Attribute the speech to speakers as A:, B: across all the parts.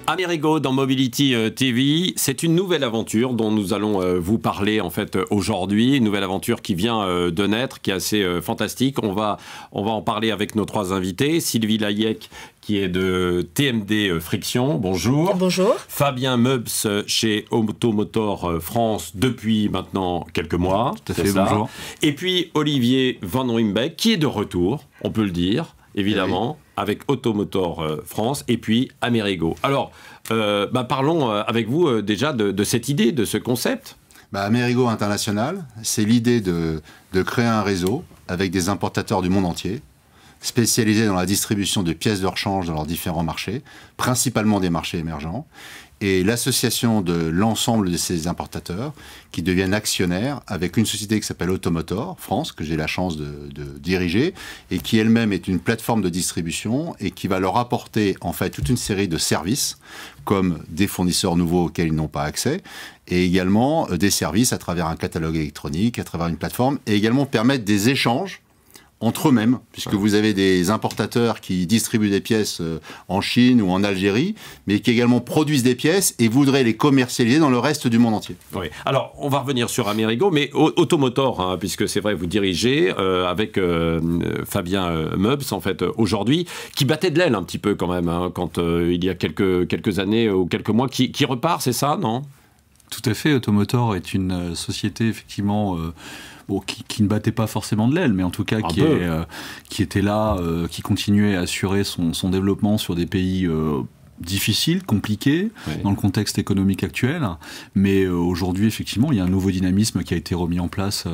A: Amerigo dans Mobility TV, c'est une nouvelle aventure dont nous allons vous parler en fait aujourd'hui, une nouvelle aventure qui vient de naître, qui est assez fantastique. On va en parler avec nos trois invités. Sylvie Layec, qui est de TMD Friction, bonjour.
B: Bonjour.
A: Fabien Meubs chez Automotor France depuis maintenant quelques mois.
C: Tout à fait, bonjour.
A: Et puis Olivier Van Wimbeck, qui est de retour, on peut le dire, évidemment. Oui. Avec Automotor France et puis Amerigo. Alors, parlons avec vous déjà de cette idée, de ce concept.
C: Amerigo International, c'est l'idée de créer un réseau avec des importateurs du monde entier, spécialisés dans la distribution de pièces de rechange dans leurs différents marchés, principalement des marchés émergents, et l'association de l'ensemble de ces importateurs qui deviennent actionnaires avec une société qui s'appelle Automotor France, que j'ai la chance de diriger, et qui elle-même est une plateforme de distribution et qui va leur apporter en fait toute une série de services, comme des fournisseurs nouveaux auxquels ils n'ont pas accès, et également des services à travers un catalogue électronique, à travers une plateforme, et également permettre des échanges entre eux-mêmes, puisque vous avez des importateurs qui distribuent des pièces en Chine ou en Algérie, mais qui également produisent des pièces et voudraient les commercialiser dans le reste du monde entier.
A: Oui. Alors, on va revenir sur Amerigo, mais Automotor, puisque c'est vrai, vous dirigez avec Fabien Meubs, en fait, aujourd'hui, qui battait de l'aile un petit peu quand même, quand il y a quelques années ou quelques mois, qui repart, c'est ça, non?
D: Tout à fait. Automotor est une société, effectivement... qui ne battait pas forcément de l'aile, mais en tout cas qui était là, qui continuait à assurer son développement sur des pays difficiles, compliqués, dans le contexte économique actuel. Mais aujourd'hui, effectivement, il y a un nouveau dynamisme qui a été remis en place,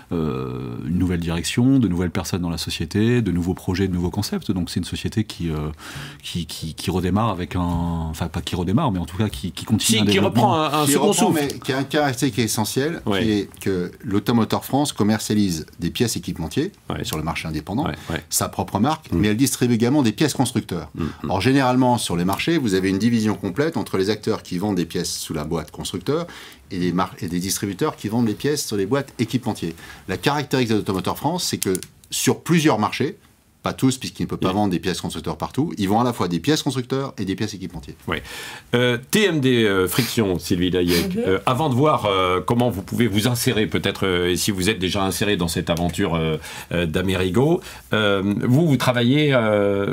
D: une nouvelle direction, de nouvelles personnes dans la société, de nouveaux projets, de nouveaux concepts. Donc c'est une société qui redémarre avec un... Enfin, pas qui redémarre, mais en tout cas qui continue
A: qui reprend un second souffle.
C: Mais qui a un caractère qui est essentiel, qui est que l'Automotor France commercialise des pièces équipementiers sur le marché indépendant, sa propre marque, mais elle distribue également des pièces constructeurs. Alors généralement, sur les marchés, vous avez une division complète entre les acteurs qui vendent des pièces sous la boîte constructeur et des distributeurs qui vendent des pièces sur les boîtes équipementiers. La caractéristique de l'Automotor France, c'est que sur plusieurs marchés, pas tous, puisqu'ils ne peuvent pas vendre des pièces constructeurs partout, ils vendent à la fois des pièces constructeurs et des pièces équipementiers.
A: Oui. TMD Friction, Sylvie Layec, avant de voir comment vous pouvez vous insérer, peut-être, et si vous êtes déjà inséré dans cette aventure d'Amerigo, vous travaillez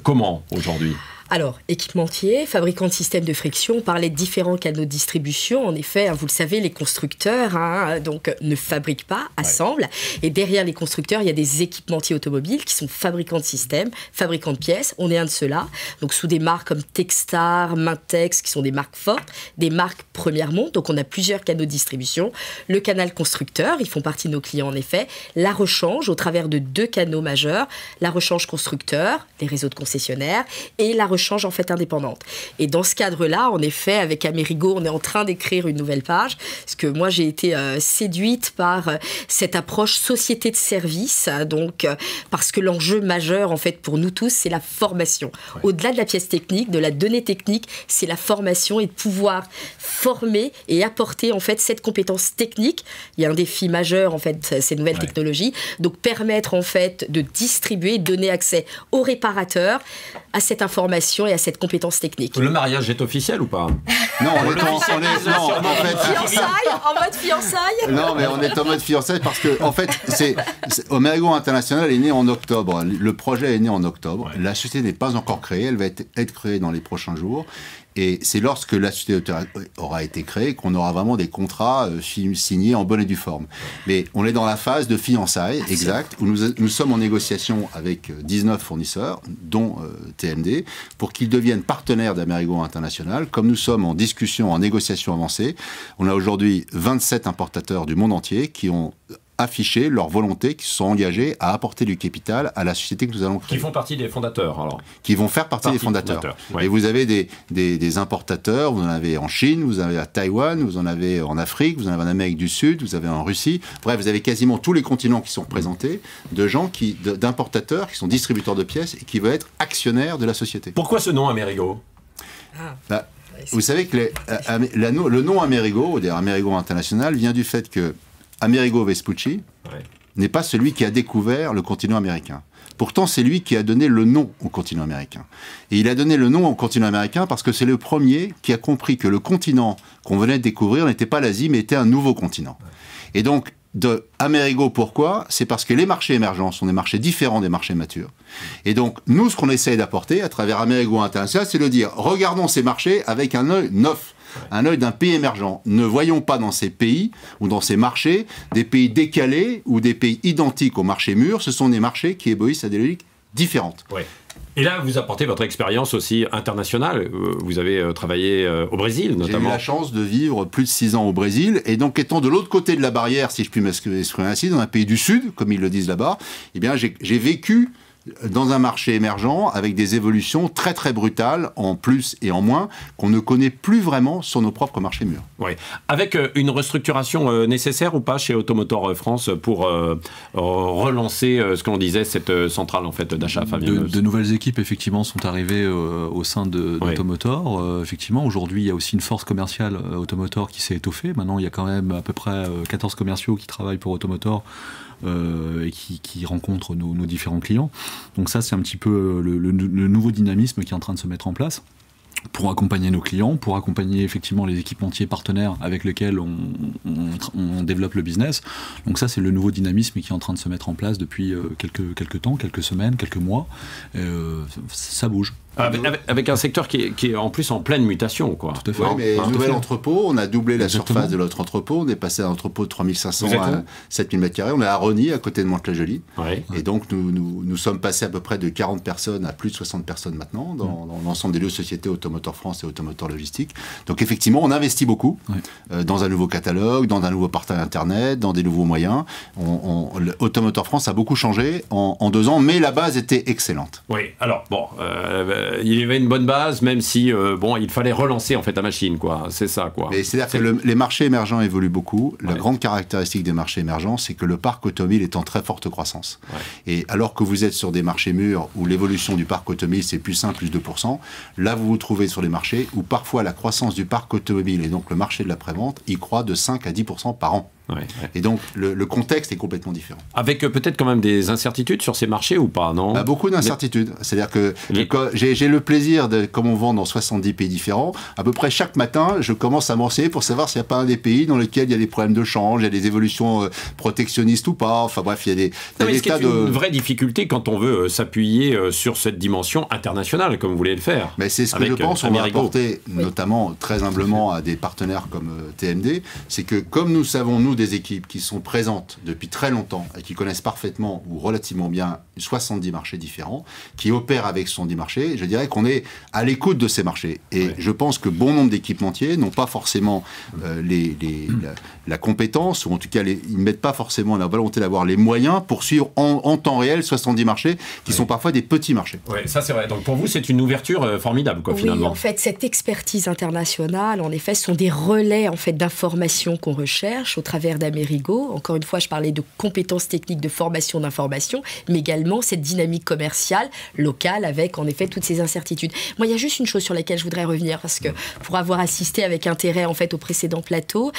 A: comment aujourd'hui ?
B: Alors, équipementier, fabricant de systèmes de friction, on parlait de différents canaux de distribution. En effet, vous le savez, les constructeurs donc, ne fabriquent pas, assemblent. Et derrière les constructeurs, il y a des équipementiers automobiles qui sont fabricants de systèmes, fabricants de pièces. On est un de ceux-là. Donc, sous des marques comme Techstar, Mintex, qui sont des marques fortes, des marques première monde. Donc, on a plusieurs canaux de distribution. Le canal constructeur, ils font partie de nos clients, en effet. La rechange, au travers de 2 canaux majeurs. La rechange constructeur, les réseaux de concessionnaires, et la rechange en fait indépendante. Et dans ce cadre-là, en effet, avec Amerigo, on est en train d'écrire une nouvelle page, parce que moi, j'ai été séduite par cette approche société de service, donc parce que l'enjeu majeur, en fait, pour nous tous, c'est la formation. Au-delà de la pièce technique, de la donnée technique, c'est la formation et de pouvoir former et apporter, en fait, cette compétence technique. Il y a un défi majeur, en fait, ces nouvelles technologies. Donc, permettre, en fait, de distribuer, de donner accès aux réparateurs à cette information et à cette compétence technique.
A: Le mariage est officiel ou pas?
C: Non, on est en
B: mode fiançailles.
C: Non, mais on est en mode fiançailles parce que, en fait, Amerigo International est né en octobre. Le projet est né en octobre. La société n'est pas encore créée. Elle va être créée dans les prochains jours. Et c'est lorsque la société aura été créée qu'on aura vraiment des contrats signés en bonne et due forme. Mais on est dans la phase de fiançailles, exact, où nous sommes en négociation avec 19 fournisseurs, dont TMD, pour qu'ils deviennent partenaires d'Amerigo International. Comme nous sommes en discussion, en négociation avancée, on a aujourd'hui 27 importateurs du monde entier qui ont afficher leur volonté, qui se sont engagés à apporter du capital à la société que nous allons créer.
A: Qui font partie des fondateurs, alors.
C: Qui vont faire partie des fondateurs. Et vous avez des importateurs, vous en avez en Chine, vous en avez à Taïwan, vous en avez en Afrique, vous en avez en Amérique du Sud, vous avez en Russie. Bref, vous avez quasiment tous les continents qui sont représentés, de gens d'importateurs qui sont distributeurs de pièces et qui veulent être actionnaires de la société.
A: Pourquoi ce nom Amerigo?
C: Vous savez que le nom Amerigo, ou Amerigo International, vient du fait que Amerigo Vespucci n'est pas celui qui a découvert le continent américain. Pourtant, c'est lui qui a donné le nom au continent américain. Et il a donné le nom au continent américain parce que c'est le premier qui a compris que le continent qu'on venait de découvrir n'était pas l'Asie, mais était un nouveau continent. Et donc, de Amerigo, pourquoi? C'est parce que les marchés émergents sont des marchés différents des marchés matures. Et donc, nous, ce qu'on essaye d'apporter à travers Amerigo International, c'est de dire, regardons ces marchés avec un œil neuf, un œil d'un pays émergent. Ne voyons pas dans ces pays ou dans ces marchés des pays décalés ou des pays identiques aux marchés mûrs. Ce sont des marchés qui obéissent à des logiques différentes.
A: Ouais. Et là, vous apportez votre expérience aussi internationale. Vous avez travaillé au Brésil, notamment.
C: J'ai eu la chance de vivre plus de 6 ans au Brésil. Et donc, étant de l'autre côté de la barrière, si je puis m'exprimer ainsi, dans un pays du Sud, comme ils le disent là-bas, eh bien, j'ai vécu dans un marché émergent avec des évolutions très très brutales en plus et en moins qu'on ne connaît plus vraiment sur nos propres marchés mûrs.
A: Oui. Avec une restructuration nécessaire ou pas chez Automotor France pour relancer ce qu'on disait, cette centrale en fait d'achat, Fabien?
D: De nouvelles équipes effectivement sont arrivées au sein d'Automotor. Effectivement, aujourd'hui il y a aussi une force commerciale Automotor qui s'est étoffée. Maintenant il y a quand même à peu près 14 commerciaux qui travaillent pour Automotor. Et qui rencontrent nos différents clients. Donc ça, c'est un petit peu le nouveau dynamisme qui est en train de se mettre en place pour accompagner nos clients, pour accompagner effectivement les équipementiers partenaires avec lesquels on développe le business. Donc ça, c'est le nouveau dynamisme qui est en train de se mettre en place depuis quelques temps, quelques semaines, quelques mois. Ça bouge.
A: Avec un secteur qui est en plus en pleine mutation, quoi.
C: Tout à fait. Ouais, mais nouvel entrepôt, on a doublé la surface de notre entrepôt. On est passé d'un entrepôt de 3500 à 7000 m². On est à Rosny, à côté de Mantes-la-Jolie. Ouais. Et donc, nous sommes passés à peu près de 40 personnes à plus de 60 personnes maintenant dans l'ensemble des deux sociétés Automotor France et Automotor Logistique. Donc, effectivement, on investit beaucoup dans un nouveau catalogue, dans un nouveau portail Internet, dans des nouveaux moyens. Automotor France a beaucoup changé en 2 ans, mais la base était excellente.
A: Oui, alors, bon... il y avait une bonne base, même si il fallait relancer en fait la machine, quoi. C'est ça, quoi.
C: Mais c'est-à-dire que les marchés émergents évoluent beaucoup. La grande caractéristique des marchés émergents, c'est que le parc automobile est en très forte croissance. Ouais. Et alors que vous êtes sur des marchés mûrs où l'évolution du parc automobile c'est plus 1, plus 2%, là vous vous trouvez sur les marchés où parfois la croissance du parc automobile et donc le marché de la prévente, il croît de 5 à 10% par an. Ouais. Et donc, le contexte est complètement différent.
A: Avec peut-être quand même des incertitudes sur ces marchés ou pas, non?
C: Beaucoup d'incertitudes. C'est-à-dire que j'ai le plaisir, comme on vend dans 70 pays différents, à peu près chaque matin, je commence à m'enseigner pour savoir s'il n'y a pas un des pays dans lesquels il y a des problèmes de change, il y a des évolutions protectionnistes ou pas. Enfin bref, il y a des tas de...
A: une vraie difficulté quand on veut s'appuyer sur cette dimension internationale, comme vous voulez le faire.
C: Mais c'est ce que je pense on va apporter, notamment très humblement à des partenaires comme TMD, c'est que comme nous savons, nous, des équipes qui sont présentes depuis très longtemps et qui connaissent parfaitement ou relativement bien 70 marchés différents, qui opèrent avec 70 marchés, je dirais qu'on est à l'écoute de ces marchés. Et je pense que bon nombre d'équipementiers n'ont pas forcément la compétence, ou en tout cas, ils ne mettent pas forcément la volonté d'avoir les moyens pour suivre en temps réel 70 marchés, qui sont parfois des petits marchés.
A: Oui, ça c'est vrai. Donc pour vous, c'est une ouverture formidable, quoi, finalement.
B: Oui, en fait, cette expertise internationale, en effet, ce sont des relais en fait, d'informations qu'on recherche au travers d'Amerigo. Encore une fois, je parlais de compétences techniques, de formation d'information, mais également cette dynamique commerciale locale avec, en effet, toutes ces incertitudes. Moi, il y a juste une chose sur laquelle je voudrais revenir, parce que pour avoir assisté avec intérêt, en fait, au précédent plateau...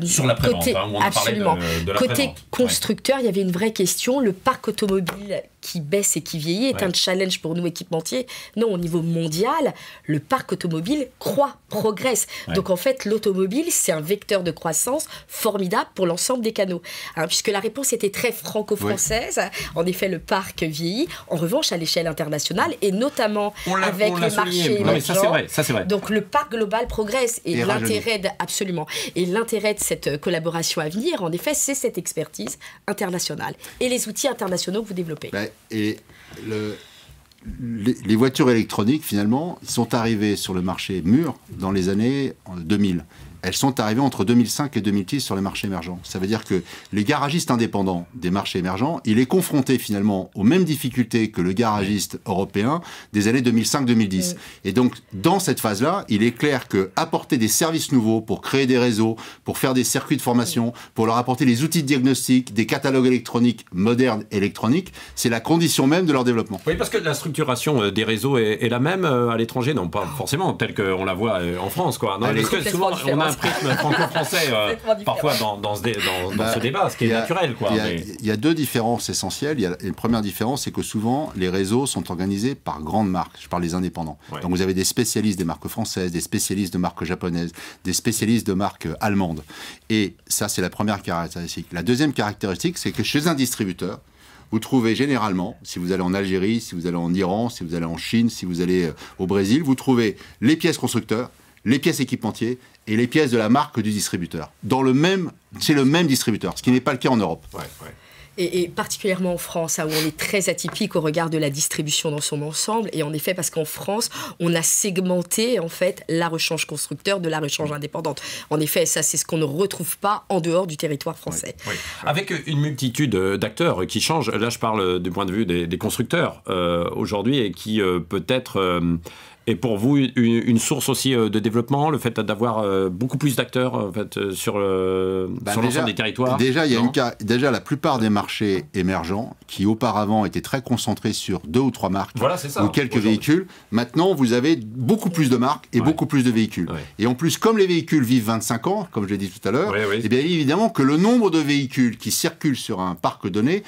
A: sur la prévente, on
B: absolument.
A: De la
B: côté
A: prévente.
B: Constructeur, il y avait une vraie question. Le parc automobile qui baisse et qui vieillit est un challenge pour nous équipementiers. Non, au niveau mondial, le parc automobile croît, progresse. Donc en fait, l'automobile, c'est un vecteur de croissance formidable pour l'ensemble des canaux. Puisque la réponse était très franco-française. En effet, le parc vieillit. En revanche, à l'échelle internationale, et notamment avec les marchés émergents.
A: Ça, c'est vrai.
B: Donc le parc global progresse. Et l'intérêt absolument. Et l'intérêt de cette collaboration à venir, en effet, c'est cette expertise internationale. Et les outils internationaux que vous développez.
C: Et les voitures électroniques, finalement, sont arrivées sur le marché mûr dans les années 2000. Elles sont arrivées entre 2005 et 2010 sur les marchés émergents. Ça veut dire que les garagistes indépendants des marchés émergents, il est confronté finalement aux mêmes difficultés que le garagiste européen des années 2005-2010. Et donc, dans cette phase-là, il est clair que apporter des services nouveaux pour créer des réseaux, pour faire des circuits de formation, pour leur apporter les outils de diagnostic, des catalogues électroniques modernes électroniques, c'est la condition même de leur développement.
A: Oui, parce que la structuration des réseaux est la même à l'étranger, non pas forcément telle qu'on la voit en France, quoi. Non, parce que souvent, on a un prisme franco-français parfois dans ce débat, ce qui est naturel.
C: Il y a deux différences essentielles. La première différence, c'est que souvent, les réseaux sont organisés par grandes marques. Je parle des indépendants. Ouais. Donc vous avez des spécialistes des marques françaises, des spécialistes de marques japonaises, des spécialistes de marques allemandes. Et ça, c'est la première caractéristique. La deuxième caractéristique, c'est que chez un distributeur, vous trouvez généralement, si vous allez en Algérie, si vous allez en Iran, si vous allez en Chine, si vous allez au Brésil, vous trouvez les pièces constructeurs, les pièces équipementiers et les pièces de la marque du distributeur. C'est le même distributeur, ce qui n'est pas le cas en Europe.
A: Ouais, ouais.
B: Et particulièrement en France, où on est très atypique au regard de la distribution dans son ensemble. Et en effet, parce qu'en France, on a segmenté en fait la rechange constructeur de la rechange indépendante. En effet, ça, c'est ce qu'on ne retrouve pas en dehors du territoire français.
A: Oui, oui. Avec une multitude d'acteurs qui changent. Là, je parle du point de vue des constructeurs aujourd'hui et qui peut-être... Et pour vous, une source aussi de développement, le fait d'avoir beaucoup plus d'acteurs en fait, sur l'ensemble des territoires?
C: Déjà, la plupart des marchés émergents qui auparavant étaient très concentrés sur 2 ou 3 marques ou quelques véhicules, maintenant vous avez beaucoup plus de marques et beaucoup plus de véhicules. Ouais. Et en plus, comme les véhicules vivent 25 ans, comme je l'ai dit tout à l'heure, et bien évidemment que le nombre de véhicules qui circulent sur un parc donné,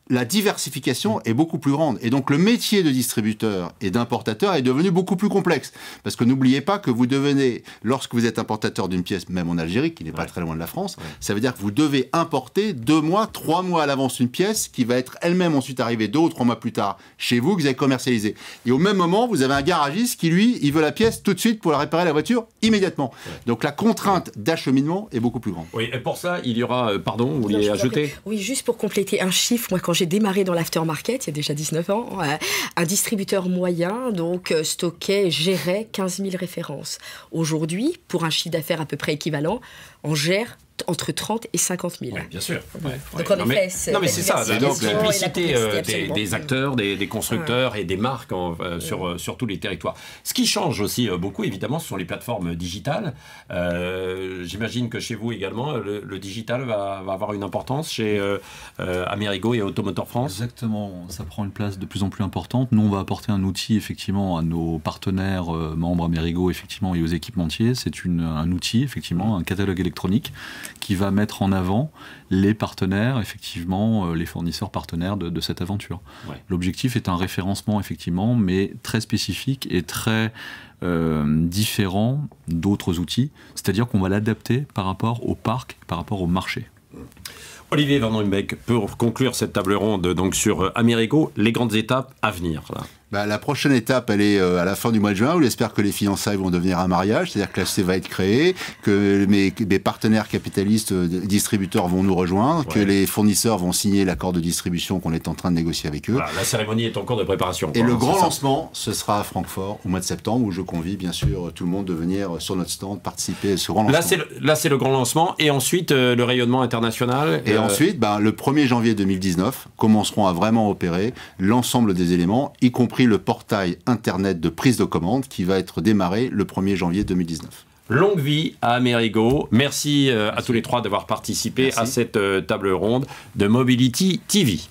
C: la diversification est beaucoup plus grande. Et donc, le métier de distributeur et d'importateur est devenu beaucoup plus complexe. Parce que n'oubliez pas que vous devenez, lorsque vous êtes importateur d'une pièce, même en Algérie, qui n'est pas très loin de la France, ça veut dire que vous devez importer 2 mois, 3 mois à l'avance une pièce qui va être elle-même ensuite arrivée 2 ou 3 mois plus tard chez vous, que vous avez commercialisé. Et au même moment, vous avez un garagiste qui, lui, il veut la pièce tout de suite pour la réparer la voiture immédiatement. Donc, la contrainte d'acheminement est beaucoup plus grande.
A: Oui, et pour ça, il y aura... Pardon, vous vouliez ajouter?
B: Oui, juste pour compléter un chiffre, moi, quand j'ai démarré dans l'aftermarket, il y a déjà 19 ans, un distributeur moyen stockait, gérait 15 000 références. Aujourd'hui, pour un chiffre d'affaires à peu près équivalent, on gère entre 30 et 50 000.
A: Oui, bien sûr.
B: Donc en effet, c'est
A: ça. Donc la multiplicité des acteurs, des constructeurs et des marques sur tous les territoires. Ce qui change aussi beaucoup, évidemment, ce sont les plateformes digitales. J'imagine que chez vous également, le digital va avoir une importance chez Amerigo et Automotor France.
D: Exactement. Ça prend une place de plus en plus importante. Nous, on va apporter un outil, effectivement, à nos partenaires membres Amerigo, effectivement, et aux équipementiers. C'est un outil, effectivement, un catalogue électronique qui va mettre en avant les partenaires, effectivement, les fournisseurs partenaires de cette aventure. Ouais. L'objectif est un référencement, effectivement, mais très spécifique et très différent d'autres outils. C'est-à-dire qu'on va l'adapter par rapport au parc, par rapport au marché.
A: Olivier Van Ruymbeck, pour conclure cette table ronde donc sur Amerigo, les grandes étapes à venir là.
C: La prochaine étape, elle est à la fin du mois de juin, où j'espère que les fiançailles vont devenir un mariage, c'est-à-dire que la société va être créée, que mes partenaires capitalistes, distributeurs vont nous rejoindre, que les fournisseurs vont signer l'accord de distribution qu'on est en train de négocier avec eux.
A: Voilà, la cérémonie est en cours de préparation.
C: Et le grand lancement, ce sera à Francfort au mois de septembre, où je convie bien sûr tout le monde de venir sur notre stand participer à ce grand lancement.
A: Là, c'est le grand lancement, et ensuite le rayonnement international.
C: Et ensuite, le 1er janvier 2019, commenceront à vraiment opérer l'ensemble des éléments, y compris le portail internet de prise de commande qui va être démarré le 1er janvier 2019.
A: Longue vie à Amerigo. Merci à tous les trois d'avoir participé à cette table ronde de Mobility TV.